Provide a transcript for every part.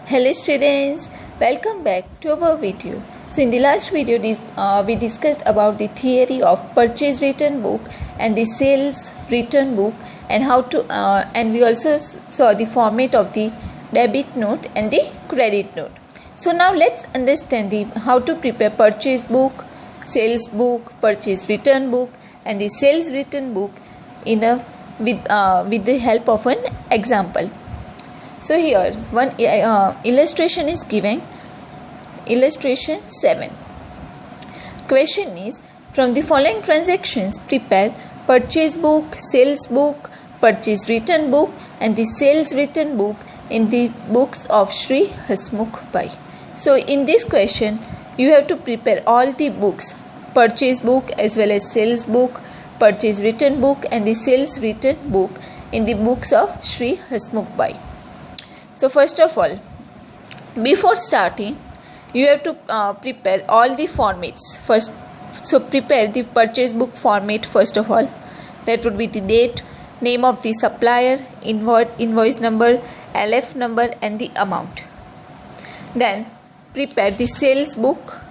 Hello students, welcome back to our video. So in the last video we discussed about the theory of purchase return book and the sales return book and how to and we also saw the format of the debit note and the credit note. So now let's understand how to prepare purchase book, sales book, purchase return book and the sales return book with the help of an example. So here one illustration is given. Illustration 7. Question is, from the following transactions prepare purchase book, sales book, purchase return book and the sales return book in the books of Sri Hasmukh Bhai. So in this question you have to prepare all the books, purchase book as well as sales book, purchase return book and the sales return book in the books of Sri Hasmukh Bhai. So first of all, before starting, you have to prepare all the formats first. So prepare the purchase book format first of all. That would be the date, name of the supplier, invoice number, LF number and the amount. Then prepare the sales book.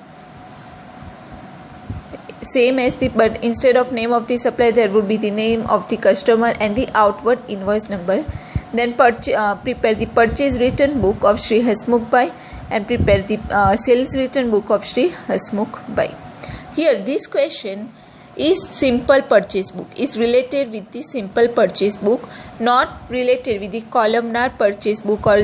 Same as but instead of name of the supplier there would be the name of the customer and the outward invoice number. Then prepare the purchase return book of Sri Hasmukh Bhai and prepare the sales return book of Sri Hasmukh Bhai. Here this question is simple purchase book, is related with the simple purchase book, not related with the columnar purchase book or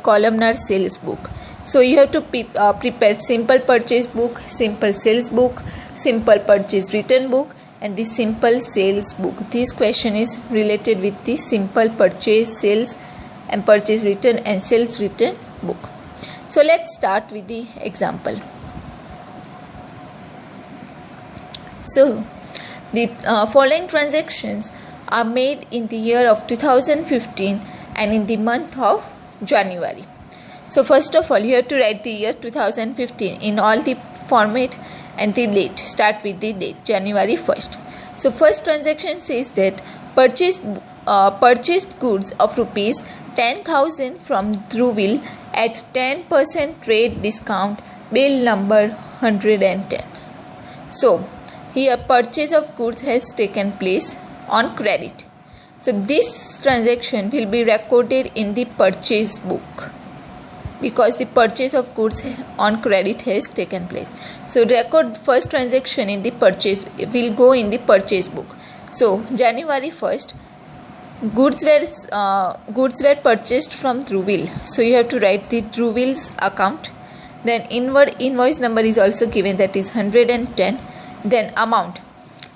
columnar sales book. So you have to prepare simple purchase book, simple sales book, simple purchase return book and the simple sales book. This question is related with the simple purchase, sales and purchase return and sales return book. So let's start with the example. So the following transactions are made in the year of 2015 and in the month of January. So first of all you have to write the year 2015 in all the format and the date. Start with the date, January 1st. So first transaction says that purchased goods of rupees 10,000 from Dhruvil at 10% trade discount, bill number 110. So here purchase of goods has taken place on credit. So this transaction will be recorded in the purchase book, because the purchase of goods on credit has taken place. So record first transaction in the purchase will go in the purchase book. So January 1st, goods were purchased from Dhruvil. So you have to write the Dhruvil's account. Then invoice number is also given, that is 110. Then amount.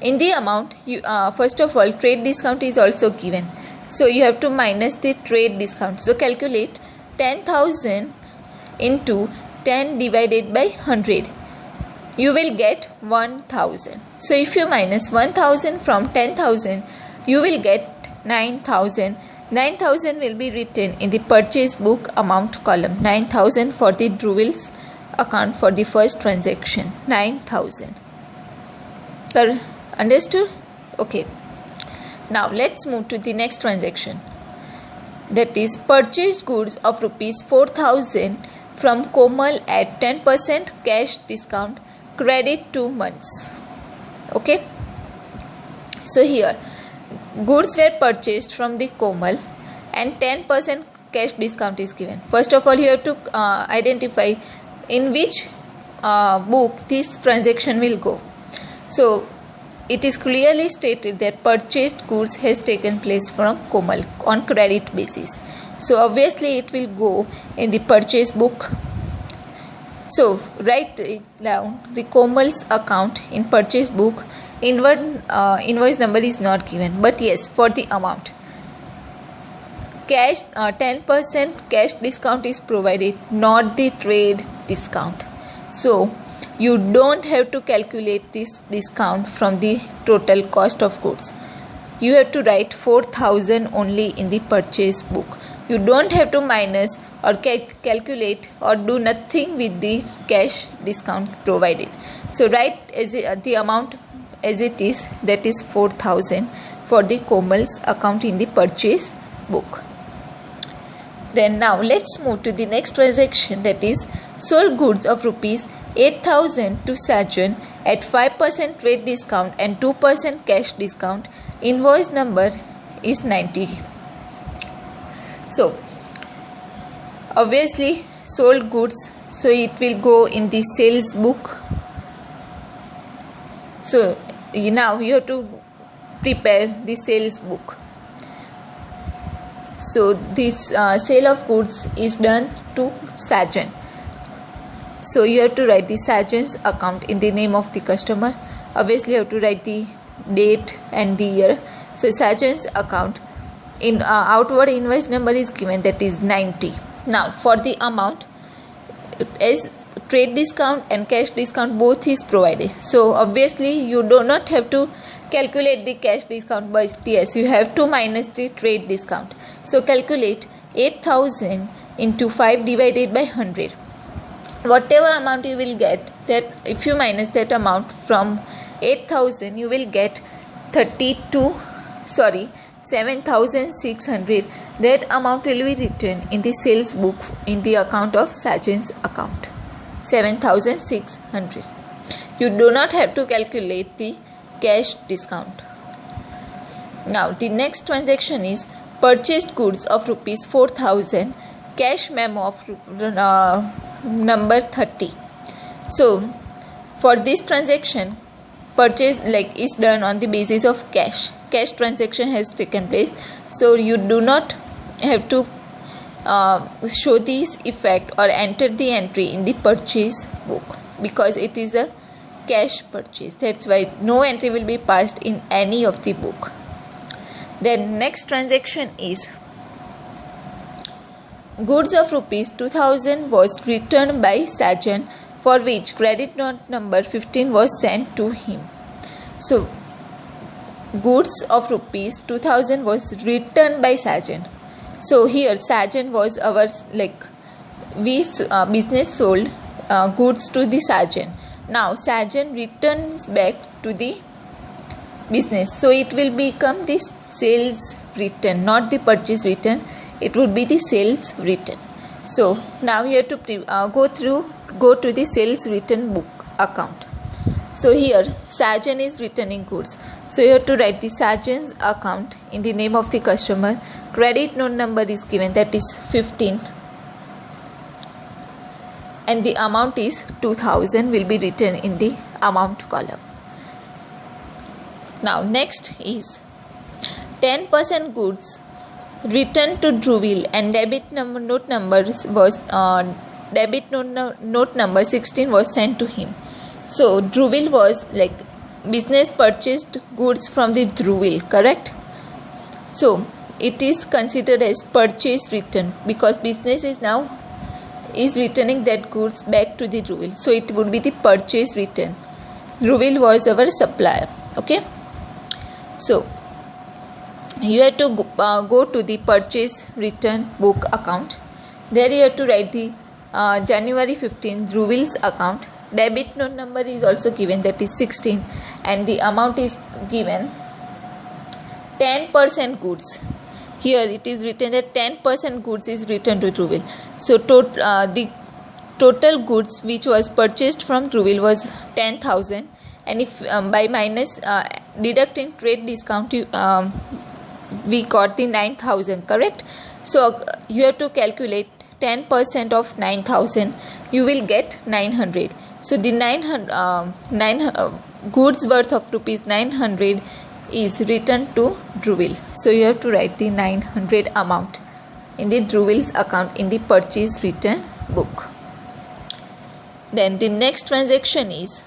In the amount, you first of all trade discount is also given. So you have to minus the trade discount. So calculate 10,000 into 10 divided by 100. You will get 1,000. So if you minus 1,000 from 10,000, you will get 9,000. 9,000 will be written in the purchase book amount column. 9,000 for the Dhruvil's account for the first transaction. 9,000. Understood? Okay. Now let's move to the next transaction. That is purchased goods of rupees 4,000 from Komal at 10% cash discount, credit 2 months. Okay. So here goods were purchased from the Komal and 10% cash discount is given. First of all you have to identify in which book this transaction will go. So it is clearly stated that purchased goods has taken place from Komal on credit basis. So obviously it will go in the purchase book. So write down the Komal's account in purchase book. Invoice number is not given, but yes, for the amount. Cash 10% cash discount is provided, not the trade discount. So you don't have to calculate this discount from the total cost of goods. You have to write 4,000 only in the purchase book. You don't have to minus or calculate or do nothing with the cash discount provided. So write the amount as it is, that is 4,000 for the Komal's account in the purchase book. Then now let's move to the next transaction, that is sold goods of rupees 8,000 to Sajan at 5% trade discount and 2% cash discount. Invoice number is 90. So obviously sold goods, so it will go in the sales book. So now you have to prepare the sales book. So this sale of goods is done to Sajan. So you have to write the Sajan's account in the name of the customer. Obviously you have to write the date and the year. So Sajan's account, in outward invoice number is given, that is 90. Now for the amount, as trade discount and cash discount both is provided, so obviously you do not have to calculate the cash discount, but yes, you have to minus the trade discount. So calculate 8,000 into 5 divided by 100. Whatever amount you will get, that if you minus that amount from 8,000, you will get 7,600. That amount will be written in the sales book in the account of Sajan's account, 7,600. You do not have to calculate the cash discount. Now the next transaction is purchased goods of rupees 4,000, cash memo of number 30. So for this transaction, purchase is done on the basis of cash transaction has taken place, so you do not have to show this effect or enter the entry in the purchase book, because it is a cash purchase. That's why no entry will be passed in any of the book. Then next transaction is goods of rupees 2,000 was returned by Sajan, for which credit note number 15 was sent to him. So goods of rupees 2,000 was returned by Sajan. So here Sajan was our business sold goods to the Sajan. Now Sajan returns back to the business, so it will become the sales return, not the purchase return. It would be the sales return. So now you have to go to the sales return book account. So here Sajan is returning goods, so you have to write the Sajan's account in the name of the customer. Credit note number is given, that is 15, and the amount is 2,000, will be written in the amount column. Now next is 10% goods returned to Dhruvil, and debit note number 16 was sent to him. So Dhruvil was business purchased goods from the Dhruvil, correct? So it is considered as purchase return, because business is returning that goods back to the Dhruvil, so it would be the purchase return. Dhruvil was our supplier. Okay, so you have to go to the purchase return book account. There you have to write the January 15 Dhruvil's account. Debit note number is also given, that is 16, and the amount is given 10% goods. Here it is written that 10% goods is returned to Dhruvil. So the total goods which was purchased from Dhruvil was 10,000, and if by minus deducting trade discount, we got the 9,000, correct? So you have to calculate 10% of 9,000, you will get 900. So the 900 goods worth of rupees 900 is returned to Dhruvil. So you have to write the 900 amount in the Dhruvil's account in the purchase return book. Then the next transaction is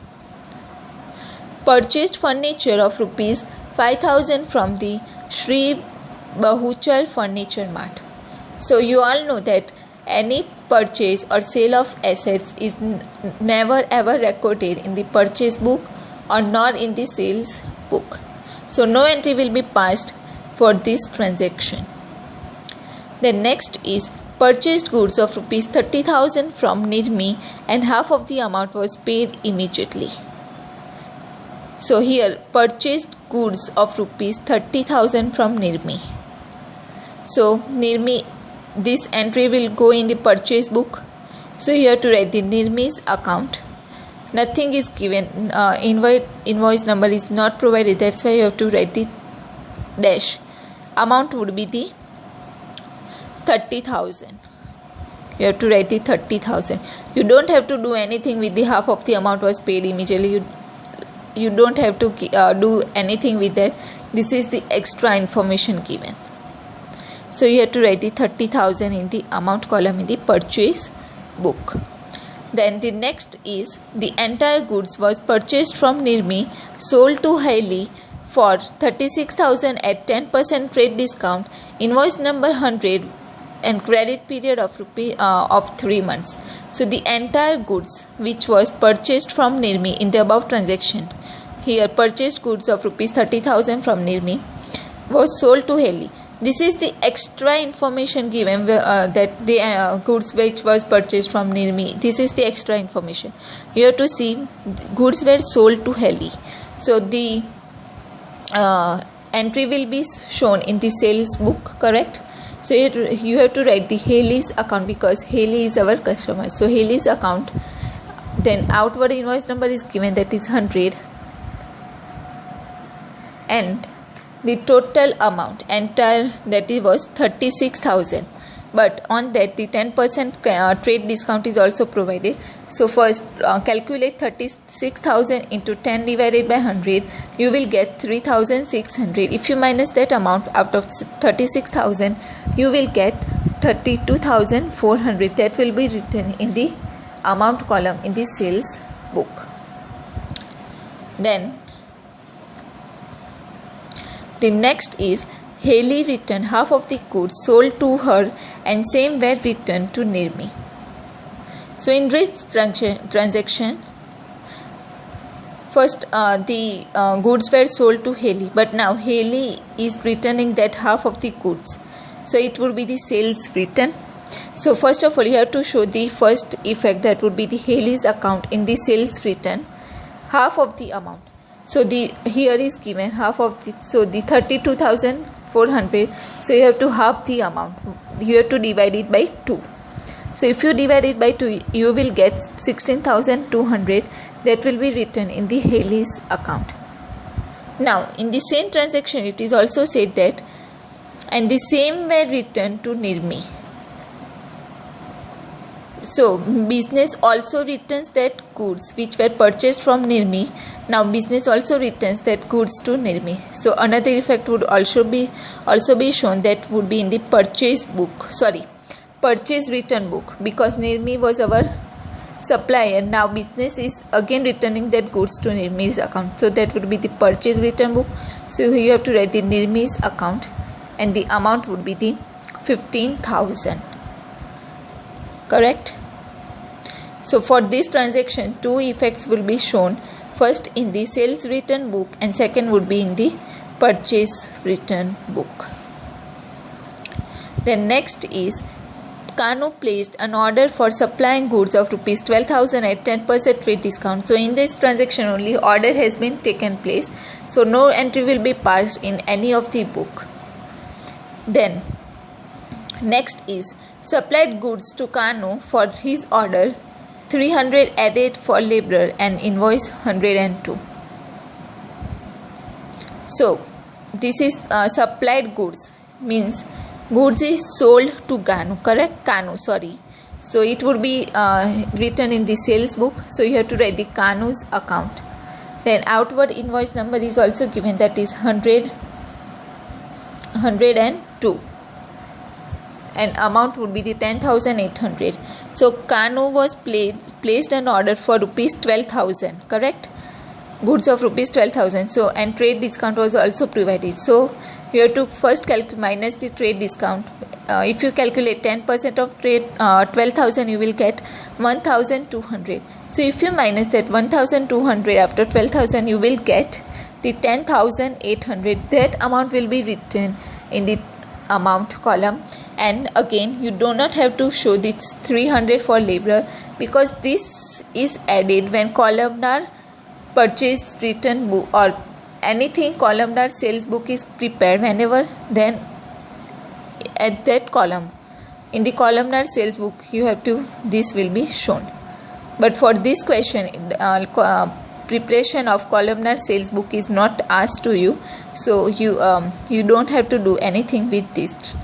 purchased furniture of rupees 5,000 from the Shri Bahuchar Furniture Mart. So you all know that any purchase or sale of assets is never ever recorded in the purchase book or nor in the sales book. So no entry will be passed for this transaction. The next is purchased goods of rupees 30,000 from Nirmi, and half of the amount was paid immediately. So here purchased goods of rupees 30,000 from Nirmi. So Nirmi this entry will go in the purchase book. So you have to write the Nirmi's account. Nothing is given, invoice number is not provided, that's why you have to write the dash. Amount would be the 30,000. You have to write the 30,000. You don't have to do anything with the half of the amount was paid immediately. You don't have to do anything with that. This is the extra information given. So you have to write the 30,000 in the amount column in the purchase book. Then the next is the entire goods was purchased from Nirmi, sold to Haley for 36,000 at 10% trade discount, invoice number 100 and credit period of 3 months. So the entire goods which was purchased from Nirmi in the above transaction, here purchased goods of rupees 30,000 from Nirmi was sold to Haley. This is the extra information given that the goods which was purchased from Nirmi. This is the extra information. You have to see goods were sold to Haley. So the entry will be shown in the sales book, correct? So you have to write the Haley's account because Haley is our customer. So Haley's account. Then outward invoice number is given, that is 100. And the total amount entire, that was 36,000, but on that the 10% trade discount is also provided. So first calculate 36,000 into 10 divided by 100, you will get 3,600. If you minus that amount out of 36,000, you will get 32,400. that will be written in the amount column in the sales book. Then the next is Haley returned half of the goods sold to her and same were returned to Nirmi. So in this transaction, first the goods were sold to Haley, but now Haley is returning that half of the goods. So it would be the sales return. So first of all, you have to show the first effect, that would be the Haley's account in the sales return, half of the amount. So the here is given half of the, so the 32,400. So you have to half the amount. You have to divide it by 2. So if you divide it by 2, you will get 16,200. That will be written in the Haley's account. Now in the same transaction, it is also said that and the same were returned to Nirmi. So business also returns that goods which were purchased from Nirmi. Now business also returns that goods to Nirmi. So another effect would also be shown, that would be in the purchase return book, because Nirmi was our supplier. Now business is again returning that goods to Nirmi's account. So that would be the purchase return book. So you have to write the Nirmi's account and the amount would be the 15,000. Correct? So for this transaction, 2 effects will be shown. First in the sales return book and second would be in the purchase return book. Then next is Kanu placed an order for supplying goods of rupees 12,000 at 10% trade discount. So in this transaction only order has been taken place. So no entry will be passed in any of the book. Then next is supplied goods to Kanu for his order 300 added for laborer and invoice 102. So this is supplied goods, means goods is sold to Kanu, correct? So it would be written in the sales book. So you have to write the Kanu's account. Then outward invoice number is also given, that is 102. And amount would be the 10,800. So Kanu was placed an order for rupees 12,000, correct? Goods of rupees 12,000. So and trade discount was also provided. So you have to first minus the trade discount. If you calculate 10% of trade 12,000, you will get 1,200. So if you minus that 1,200 after 12,000, you will get the 10,800. That amount will be written in the amount column. And again, you do not have to show this 300 for laborer, because this is added when columnar purchase return book or anything columnar sales book is prepared. Whenever then at that column in the columnar sales book you have to, this will be shown. But for this question, preparation of columnar sales book is not asked to you, so you don't have to do anything with this.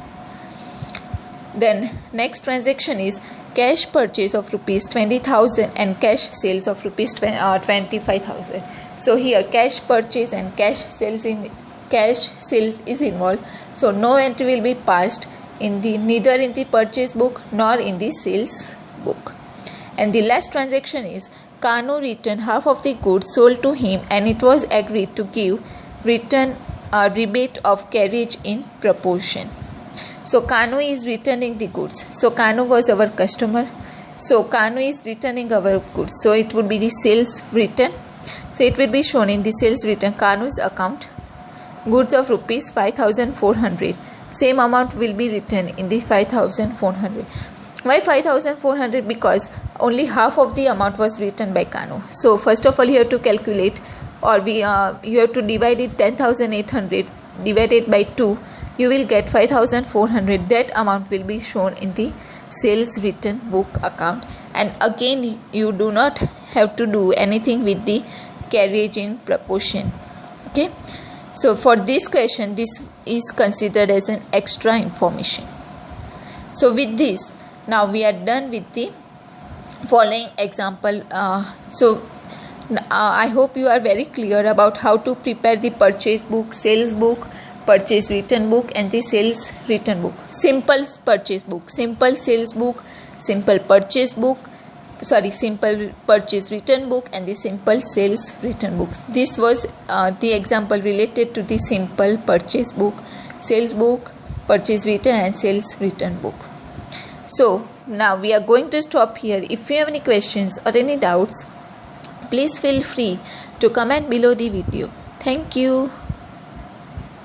Then next transaction is cash purchase of rupees 20,000 and cash sales of rupees 25,000. So here cash purchase and cash sales is involved, so no entry will be passed in the, neither in the purchase book nor in the sales book. And the last transaction is Kanu returned half of the goods sold to him, and it was agreed to give return a rebate of carriage in proportion. So Kanu is returning the goods. So Kanu was our customer. So Kanu is returning our goods. So it would be the sales return. So it will be shown in the sales return, Kanu's account, goods of rupees 5,400. Same amount will be written in the 5,400. Why 5,400? Because only half of the amount was written by Kanu. So first of all you have to calculate, or you have to divide it 10,800 divided by 2. You will get 5,400. That amount will be shown in the sales return book account. And again you do not have to do anything with the carriage in proportion. Okay. So for this question, this is considered as an extra information. So with this, now we are done with the following example. I hope you are very clear about how to prepare the purchase book, sales book, purchase return book and the sales return book. Simple purchase book, simple sales book, simple purchase return book and the simple sales return book. This was the example related to the simple purchase book, sales book, purchase return and sales return book. So now we are going to stop here. If you have any questions or any doubts, please feel free to comment below the video. Thank you.